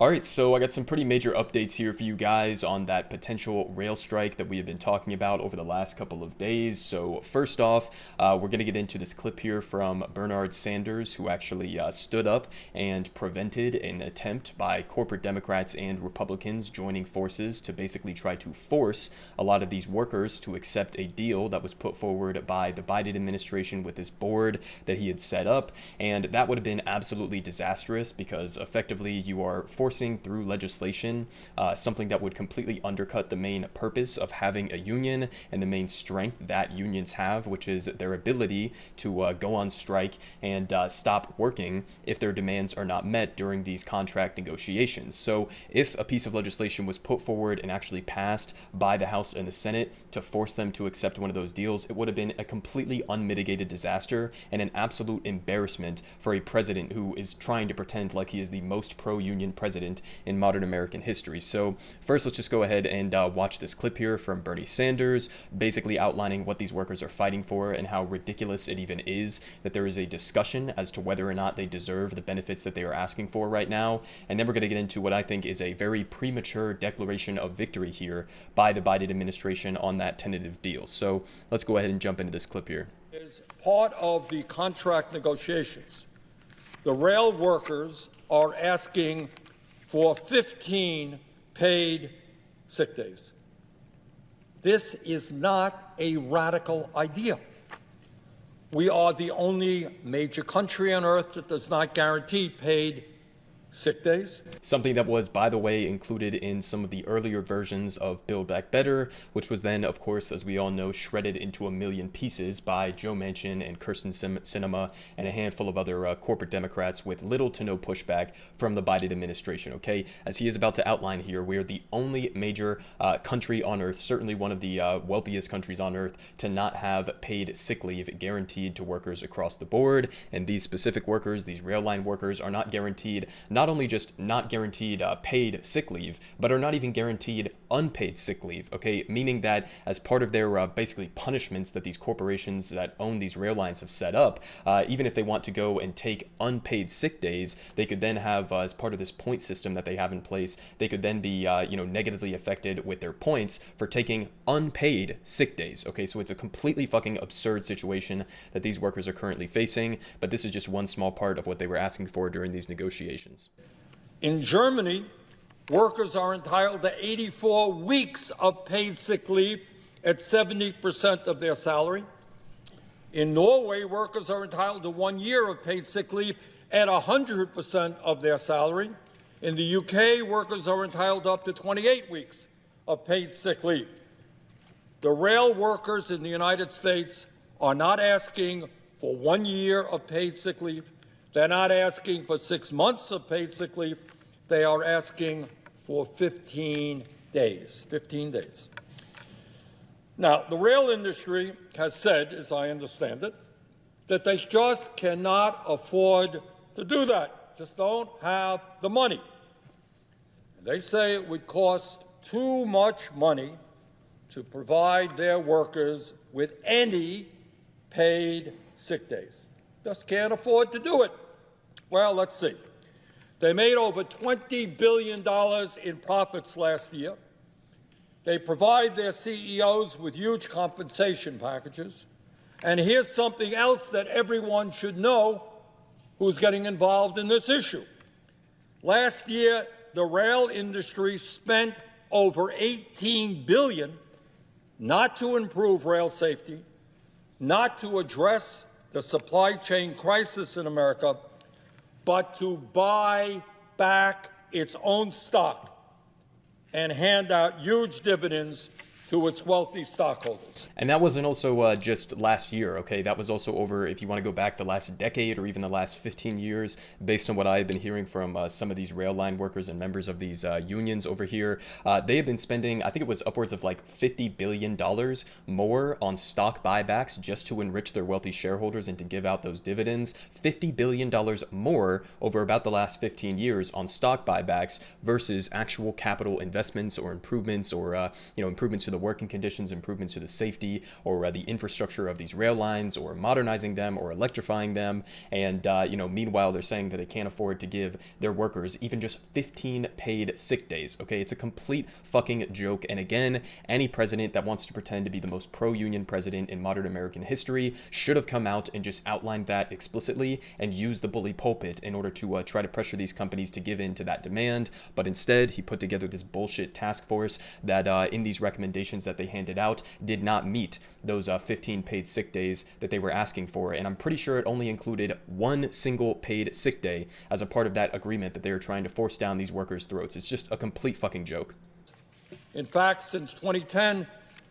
All right, so I got some pretty major updates here for you guys on that potential rail strike that we have been talking about over the last couple of days. So first off, we're going to get into this clip here from Bernard Sanders, who actually stood up and prevented an attempt by corporate Democrats and Republicans joining forces to basically try to force a lot of these workers to accept a deal that was put forward by the Biden administration with this board that he had set up. And that would have been absolutely disastrous because effectively you are forcing through legislation something that would completely undercut the main purpose of having a union and the main strength that unions have, which is their ability to go on strike and stop working if their demands are not met during these contract negotiations. So if a piece of legislation was put forward and actually passed by the House and the Senate to force them to accept one of those deals, it would have been a completely unmitigated disaster and an absolute embarrassment for a president who is trying to pretend like he is the most pro-union president in modern American history. So first, let's just go ahead and watch this clip here from Bernie Sanders, basically outlining what these workers are fighting for and how ridiculous it even is that there is a discussion as to whether or not they deserve the benefits that they are asking for right now. And then we're going to get into what I think is a very premature declaration of victory here by the Biden administration on that tentative deal. So let's go ahead and jump into this clip here. As part of the contract negotiations, the rail workers are asking for 15 paid sick days. This is not a radical idea. We are the only major country on earth that does not guarantee paid sick days. Something that was, by the way, included in some of the earlier versions of Build Back Better, which was then, of course, as we all know, shredded into a million pieces by Joe Manchin and Kirsten Sinema and a handful of other corporate Democrats with little to no pushback from the Biden administration, okay? As he is about to outline here, we're the only major country on earth, certainly one of the wealthiest countries on earth, to not have paid sick leave guaranteed to workers across the board. And these specific workers, these rail line workers, are not guaranteed not only just not guaranteed paid sick leave, but are not even guaranteed unpaid sick leave, okay? Meaning that as part of their basically punishments that these corporations that own these rail lines have set up, even if they want to go and take unpaid sick days, they could then have, as part of this point system that they have in place, they could then be, negatively affected with their points for taking unpaid sick days, okay? So it's a completely fucking absurd situation that these workers are currently facing, but this is just one small part of what they were asking for during these negotiations. In Germany, workers are entitled to 84 weeks of paid sick leave at 70% of their salary. In Norway, workers are entitled to 1 year of paid sick leave at 100% of their salary. In the UK, workers are entitled to up to 28 weeks of paid sick leave. The rail workers in the United States are not asking for 1 year of paid sick leave. They're not asking for 6 months of paid sick leave. They are asking for 15 days. 15 days. Now, the rail industry has said, as I understand it, that they just cannot afford to do that, just don't have the money. They say it would cost too much money to provide their workers with any paid sick days. Just can't afford to do it. Well, let's see. They made over $20 billion in profits last year. They provide their CEOs with huge compensation packages. And here's something else that everyone should know who's getting involved in this issue. Last year, the rail industry spent over $18 billion not to improve rail safety, not to address the supply chain crisis in America, but to buy back its own stock and hand out huge dividends to its wealthy stockholders. And that wasn't also just last year, okay? That was also over, if you want to go back the last decade or even the last 15 years, based on what I've been hearing from some of these rail line workers and members of these unions over here. They have been spending, I think it was upwards of like $50 billion more on stock buybacks just to enrich their wealthy shareholders and to give out those dividends. $50 billion more over about the last 15 years on stock buybacks versus actual capital investments or improvements or, improvements to the working conditions, improvements to the safety or the infrastructure of these rail lines, or modernizing them or electrifying them. And, meanwhile, they're saying that they can't afford to give their workers even just 15 paid sick days. Okay, it's a complete fucking joke. And again, any president that wants to pretend to be the most pro-union president in modern American history should have come out and just outlined that explicitly and used the bully pulpit in order to try to pressure these companies to give in to that demand. But instead, he put together this bullshit task force that in these recommendations that they handed out did not meet those 15 paid sick days that they were asking for. And I'm pretty sure it only included one single paid sick day as a part of that agreement that they were trying to force down these workers' throats. It's just a complete fucking joke. In fact, since 2010,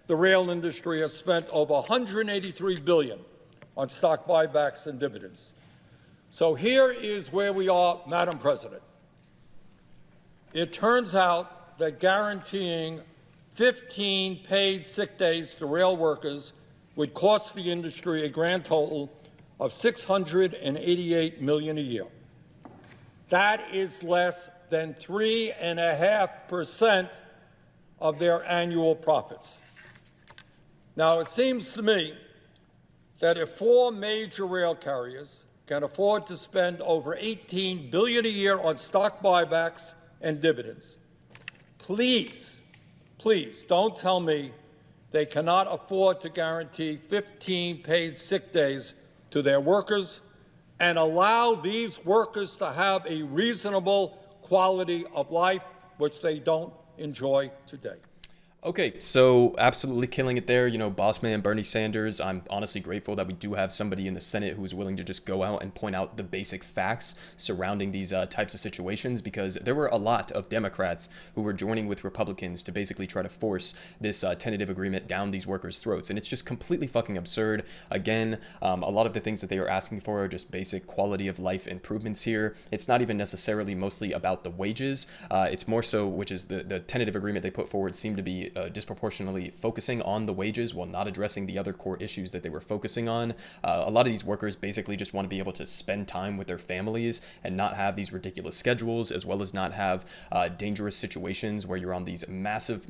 the rail industry has spent over $183 billion on stock buybacks and dividends. So here is where we are, Madam President. It turns out that guaranteeing 15 paid sick days to rail workers would cost the industry a grand total of $688 million a year. That is less than 3.5% of their annual profits. Now, it seems to me that if 4 major rail carriers can afford to spend over $18 billion a year on stock buybacks and dividends, please don't tell me they cannot afford to guarantee 15 paid sick days to their workers and allow these workers to have a reasonable quality of life, which they don't enjoy today. Okay, so absolutely killing it there. Boss man Bernie Sanders, I'm honestly grateful that we do have somebody in the Senate who's willing to just go out and point out the basic facts surrounding these types of situations, because there were a lot of Democrats who were joining with Republicans to basically try to force this tentative agreement down these workers' throats. And it's just completely fucking absurd. Again, a lot of the things that they are asking for are just basic quality of life improvements here. It's not even necessarily mostly about the wages. It's more so, which is the tentative agreement they put forward seemed to be disproportionately focusing on the wages while not addressing the other core issues that they were focusing on. A lot of these workers basically just want to be able to spend time with their families and not have these ridiculous schedules, as well as not have dangerous situations where you're on these massive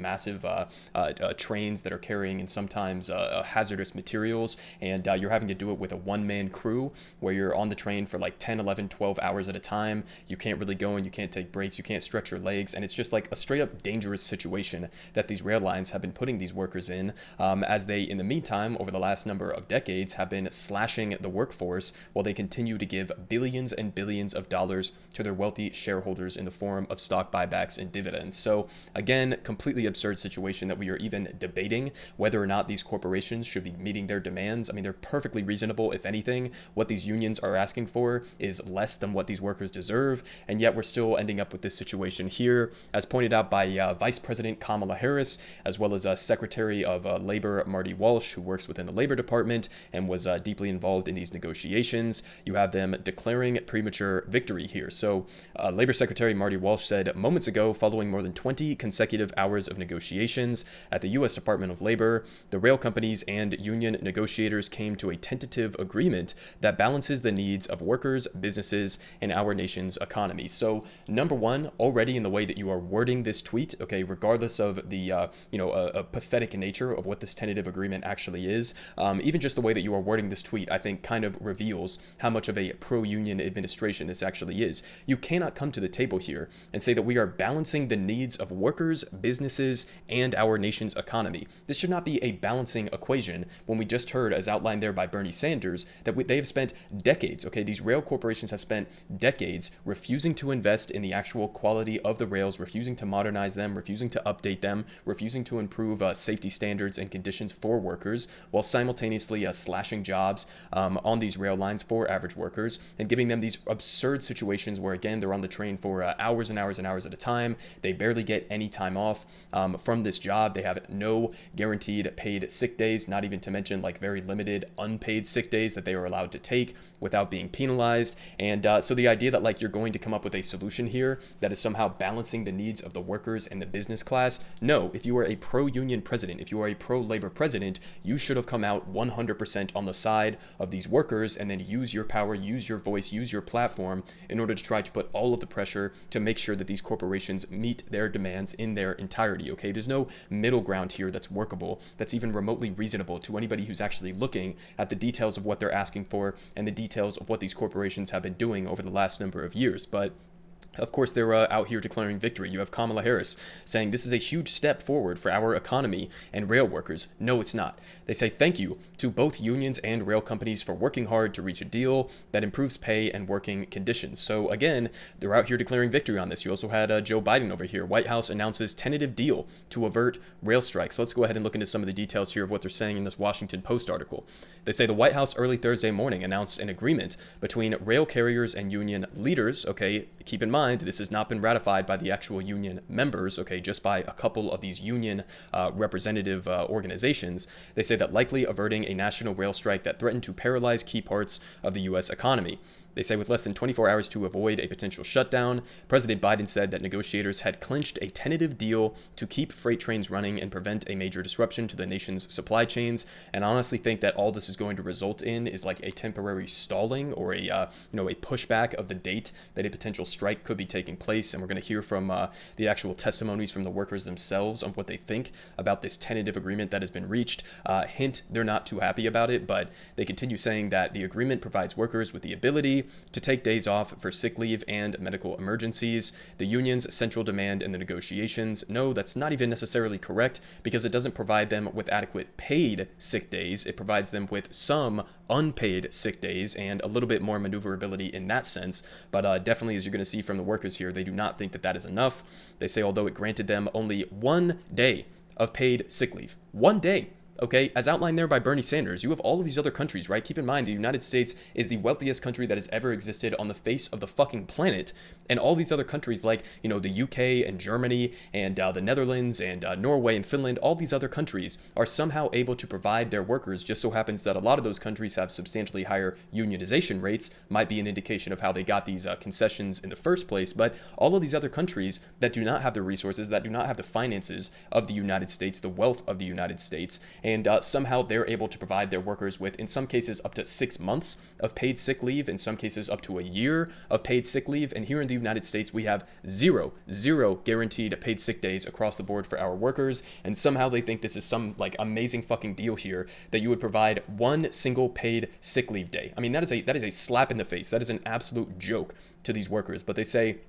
trains that are carrying and sometimes hazardous materials, and you're having to do it with a one-man crew where you're on the train for like 10, 11, 12 hours at a time. You can't really go and you can't take breaks, you can't stretch your legs, and it's just like a straight up dangerous situation that these rail lines have been putting these workers in, as they, in the meantime, over the last number of decades, have been slashing the workforce while they continue to give billions and billions of dollars to their wealthy shareholders in the form of stock buybacks and dividends. So again, completely absurd situation that we are even debating whether or not these corporations should be meeting their demands. I mean, they're perfectly reasonable. If anything, what these unions are asking for is less than what these workers deserve, and yet we're still ending up with this situation here, as pointed out by Vice President Kamala Harris, as well as Secretary of Labor Marty Walsh, who works within the Labor Department and was deeply involved in these negotiations. You have them declaring premature victory here. So Labor Secretary Marty Walsh said moments ago, following more than 20 consecutive hours of negotiations at the U.S. Department of Labor, the rail companies and union negotiators came to a tentative agreement that balances the needs of workers, businesses, and our nation's economy. So number one, already in the way that you are wording this tweet, okay, regardless of the a pathetic nature of what this tentative agreement actually is, even just the way that you are wording this tweet, I think kind of reveals how much of a pro-union administration this actually is. You cannot come to the table here and say that we are balancing the needs of workers, businesses, and our nation's economy. This should not be a balancing equation when we just heard, as outlined there by Bernie Sanders, that they have spent decades, okay, these rail corporations have spent decades refusing to invest in the actual quality of the rails, refusing to modernize them, refusing to update them, refusing to improve safety standards and conditions for workers, while simultaneously slashing jobs on these rail lines for average workers and giving them these absurd situations where, again, they're on the train for hours and hours and hours at a time. They barely get any time off from this job. They have no guaranteed paid sick days, not even to mention like very limited unpaid sick days that they are allowed to take without being penalized. And so the idea that like you're going to come up with a solution here that is somehow balancing the needs of the workers and the business class, no. If you you are a pro-union president, if you are a pro-labor president, you should have come out 100% on the side of these workers and then use your power, use your voice, use your platform in order to try to put all of the pressure to make sure that these corporations meet their demands in their entirety, okay? There's no middle ground here that's workable, that's even remotely reasonable to anybody who's actually looking at the details of what they're asking for and the details of what these corporations have been doing over the last number of years. But of course, they're out here declaring victory. You have Kamala Harris saying this is a huge step forward for our economy and rail workers. No, it's not. They say thank you to both unions and rail companies for working hard to reach a deal that improves pay and working conditions. So again, they're out here declaring victory on this. You also had Joe Biden over here. White House announces tentative deal to avert rail strikes. So let's go ahead and look into some of the details here of what they're saying in this Washington Post article. They say the White House early Thursday morning announced an agreement between rail carriers and union leaders. Okay, keep in mind, this has not been ratified by the actual union members, okay, just by a couple of these union representative organizations. They say that likely averting a national rail strike that threatened to paralyze key parts of the U.S. economy. They say with less than 24 hours to avoid a potential shutdown, President Biden said that negotiators had clinched a tentative deal to keep freight trains running and prevent a major disruption to the nation's supply chains. And I honestly think that all this is going to result in is like a temporary stalling or a pushback of the date that a potential strike could be taking place. And we're going to hear from the actual testimonies from the workers themselves on what they think about this tentative agreement that has been reached. Hint, they're not too happy about it, but they continue saying that the agreement provides workers with the ability to take days off for sick leave and medical emergencies. The union's central demand in the negotiations, no, that's not even necessarily correct because it doesn't provide them with adequate paid sick days. It provides them with some unpaid sick days and a little bit more maneuverability in that sense. But definitely, as you're going to see from the workers here, they do not think that that is enough. They say although it granted them only 1 day of paid sick leave, 1 day. Okay, as outlined there by Bernie Sanders, you have all of these other countries, right? Keep in mind, the United States is the wealthiest country that has ever existed on the face of the fucking planet. And all these other countries like, the UK and Germany and the Netherlands and Norway and Finland, all these other countries are somehow able to provide their workers. Just so happens that a lot of those countries have substantially higher unionization rates, might be an indication of how they got these concessions in the first place. But all of these other countries that do not have the resources, that do not have the finances of the United States, the wealth of the United States, and somehow they're able to provide their workers with, in some cases, up to 6 months of paid sick leave, in some cases up to a year of paid sick leave. And here in the United States, we have zero guaranteed paid sick days across the board for our workers. And somehow they think this is some like amazing fucking deal here that you would provide one single paid sick leave day. I mean, that is a slap in the face. That is an absolute joke to these workers. But they say,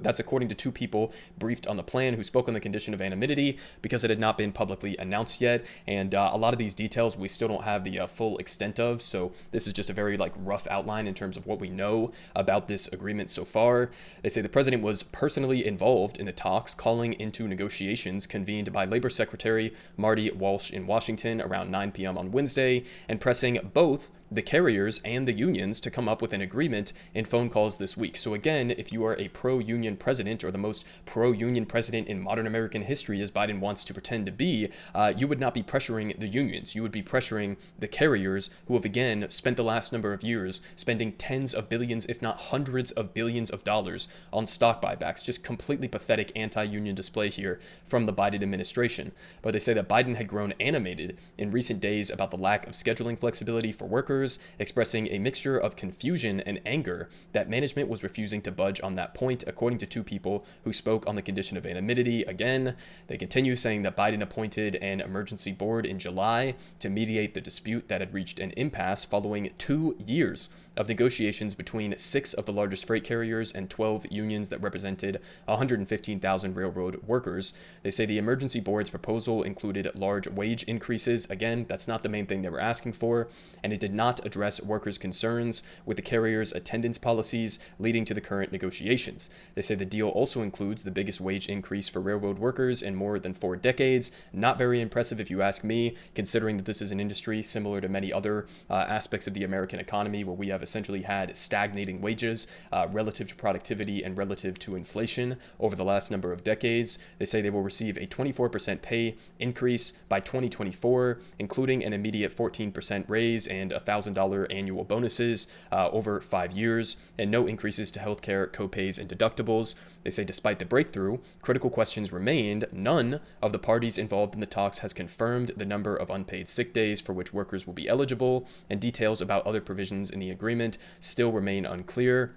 that's according to 2 people briefed on the plan who spoke on the condition of anonymity because it had not been publicly announced yet. And a lot of these details we still don't have the full extent of. So this is just a very rough outline in terms of what we know about this agreement so far. They say the president was personally involved in the talks, calling into negotiations convened by Labor Secretary Marty Walsh in Washington around 9 p.m. on Wednesday and pressing both the carriers and the unions to come up with an agreement in phone calls this week. So again, if you are a pro-union president or the most pro-union president in modern American history, as Biden wants to pretend to be, you would not be pressuring the unions. You would be pressuring the carriers who have again spent the last number of years spending tens of billions, if not hundreds of billions of dollars on stock buybacks. Just completely pathetic anti-union display here from the Biden administration. But they say that Biden had grown animated in recent days about the lack of scheduling flexibility for workers, expressing a mixture of confusion and anger that management was refusing to budge on that point, according to 2 people who spoke on the condition of anonymity. Again, they continue saying that Biden appointed an emergency board in July to mediate the dispute that had reached an impasse following 2 years of negotiations between 6 of the largest freight carriers and 12 unions that represented 115,000 railroad workers. They say the emergency board's proposal included large wage increases. Again, that's not the main thing they were asking for, and it did not address workers' concerns with the carriers' attendance policies leading to the current negotiations. They say the deal also includes the biggest wage increase for railroad workers in more than 4 decades. Not very impressive if you ask me, considering that this is an industry similar to many other aspects of the American economy where we have essentially had stagnating wages relative to productivity and relative to inflation over the last number of decades. They say they will receive a 24% pay increase by 2024, including an immediate 14% raise and $1,000 annual bonuses over 5 years, and no increases to healthcare copays and deductibles. They say despite the breakthrough, critical questions remained. None of the parties involved in the talks has confirmed the number of unpaid sick days for which workers will be eligible, and details about other provisions in the agreement still remain unclear.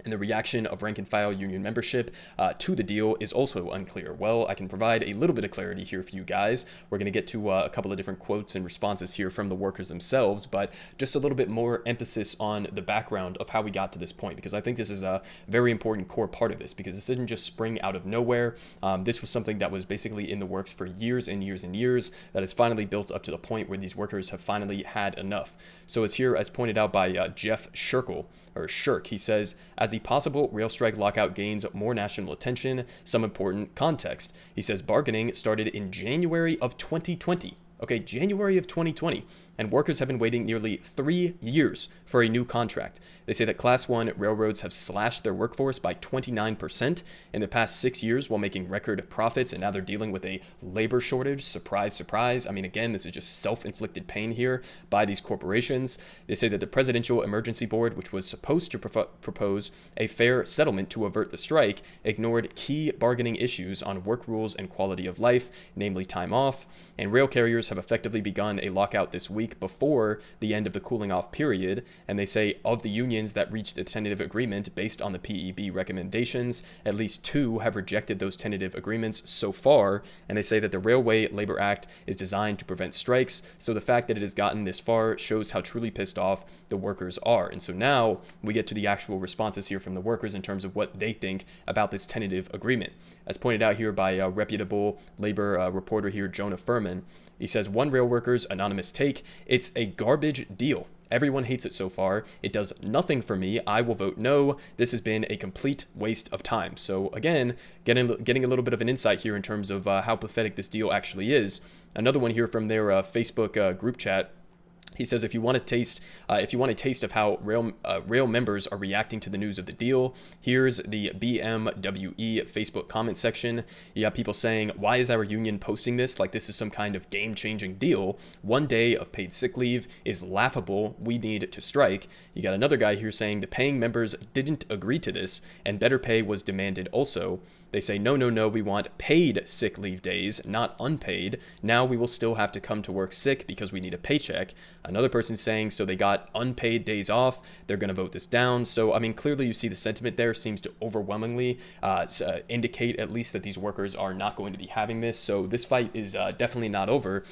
And the reaction of rank-and-file union membership to the deal is also unclear. Well, I can provide a little bit of clarity here for you guys. We're going to get to a couple of different quotes and responses here from the workers themselves, but just a little bit more emphasis on the background of how we got to this point, because I think this is a very important core part of this, because this didn't just spring out of nowhere. This was something that was basically in the works for years and years and years that has finally built up to the point where these workers have finally had enough. So as pointed out by Jeff Shirk, he says, as the possible rail strike lockout gains more national attention, some important context. He says bargaining started in January of 2020. Okay, January of 2020, and workers have been waiting nearly 3 years for a new contract. They say that Class 1 railroads have slashed their workforce by 29% in the past 6 years while making record profits, and now they're dealing with a labor shortage. Surprise, surprise. I mean, again, this is just self-inflicted pain here by these corporations. They say that the Presidential Emergency Board, which was supposed to propose a fair settlement to avert the strike, ignored key bargaining issues on work rules and quality of life, namely time off, and rail carriers have effectively begun a lockout this week before the end of the cooling off period. And they say of the unions that reached a tentative agreement based on the PEB recommendations, at least 2 have rejected those tentative agreements so far. And they say that the Railway Labor Act is designed to prevent strikes. So the fact that it has gotten this far shows how truly pissed off the workers are. And so now we get to the actual responses here from the workers in terms of what they think about this tentative agreement. As pointed out here by a reputable labor reporter here, Jonah Furman, he says, one rail worker's anonymous take, it's a garbage deal. Everyone hates it so far. It does nothing for me. I will vote no. This has been a complete waste of time. So again, getting a little bit of an insight here in terms of how pathetic this deal actually is. Another one here from their Facebook group chat. He says, if you want a taste of how rail members are reacting to the news of the deal, here's the BMWE Facebook comment section. You got people saying, why is our union posting this like this is some kind of game-changing deal? 1 day of paid sick leave is laughable. We need to strike. You got another guy here saying the paying members didn't agree to this and better pay was demanded also. They say, no, we want paid sick leave days, not unpaid. Now we will still have to come to work sick because we need a paycheck. Another person saying, so they got unpaid days off. They're going to vote this down. So, I mean, clearly you see the sentiment there seems to overwhelmingly indicate at least that these workers are not going to be having this. So this fight is definitely not over.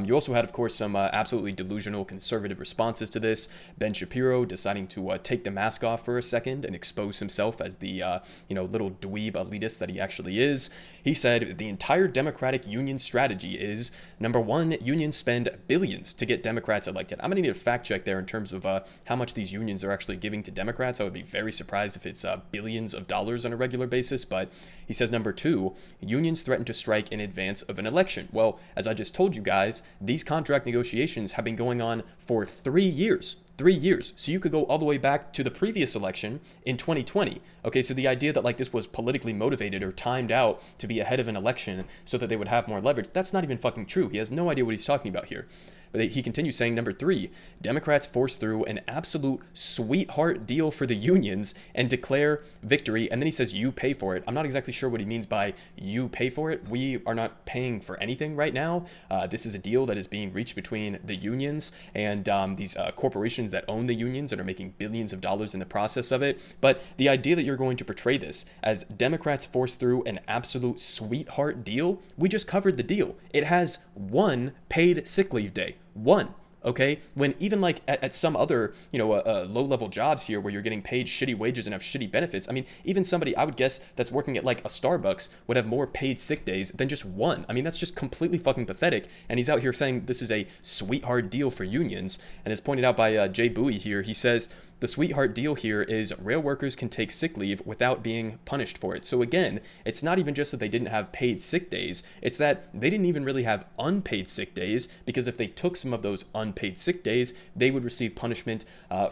You also had, of course, some absolutely delusional conservative responses to this. Ben Shapiro deciding to take the mask off for a second and expose himself as the little dweeb elitist that he actually is. He said the entire Democratic union strategy is, number one, unions spend billions to get Democrats elected. I'm going to need a fact check there in terms of how much these unions are actually giving to Democrats. I would be very surprised if it's billions of dollars on a regular basis. But he says, number two, unions threaten to strike in advance of an election. Well, as I just told you guys, these contract negotiations have been going on for 3 years. 3 years. So you could go all the way back to the previous election in 2020. Okay, so the idea that like this was politically motivated or timed out to be ahead of an election so that they would have more leverage, that's not even fucking true. He has no idea what he's talking about here. But he continues saying, number three, Democrats force through an absolute sweetheart deal for the unions and declare victory. And then he says, you pay for it. I'm not exactly sure what he means by you pay for it. We are not paying for anything right now. This is a deal that is being reached between the unions and these corporations that own the unions and are making billions of dollars in the process of it. But the idea that you're going to portray this as Democrats force through an absolute sweetheart deal, we just covered the deal. It has one paid sick leave day. One. Okay, when even like at some other, low-level jobs here where you're getting paid shitty wages and have shitty benefits, I mean, even somebody I would guess that's working at like a Starbucks would have more paid sick days than just one. I mean, that's just completely fucking pathetic. And he's out here saying this is a sweetheart deal for unions. And as pointed out by Jay Bowie here, he says, the sweetheart deal here is rail workers can take sick leave without being punished for it. So again, it's not even just that they didn't have paid sick days, it's that they didn't even really have unpaid sick days, because if they took some of those unpaid sick days, they would receive punishment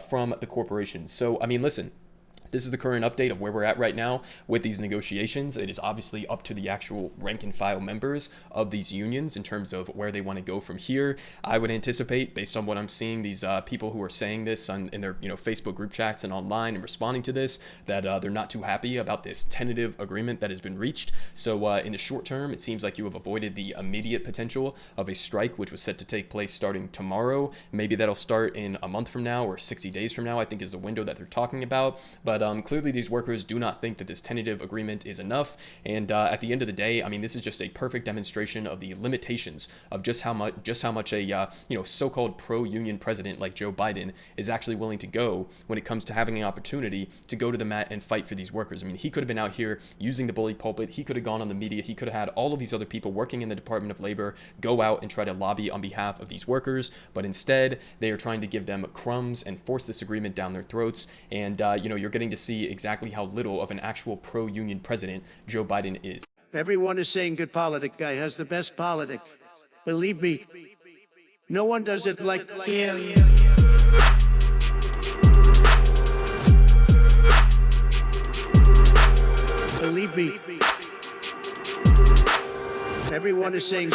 from the corporation. So, I mean, listen, this is the current update of where we're at right now with these negotiations. It is obviously up to the actual rank and file members of these unions in terms of where they want to go from here. I would anticipate, based on what I'm seeing, these people who are saying this in their Facebook group chats and online and responding to this, that they're not too happy about this tentative agreement that has been reached. So in the short term, it seems like you have avoided the immediate potential of a strike, which was set to take place starting tomorrow. Maybe that'll start in a month from now or 60 days from now, I think is the window that they're talking about. But clearly these workers do not think that this tentative agreement is enough. And at the end of the day, I mean, this is just a perfect demonstration of the limitations of just how much a so-called pro-union president like Joe Biden is actually willing to go when it comes to having an opportunity to go to the mat and fight for these workers. I mean, he could have been out here using the bully pulpit. He could have gone on the media. He could have had all of these other people working in the Department of Labor go out and try to lobby on behalf of these workers. But instead, they are trying to give them crumbs and force this agreement down their throats. And, you're getting to see exactly how little of an actual pro-union president Joe Biden is. Everyone is saying good politic guy has the best politics. Believe me, no one does it like him. Believe me, everyone is saying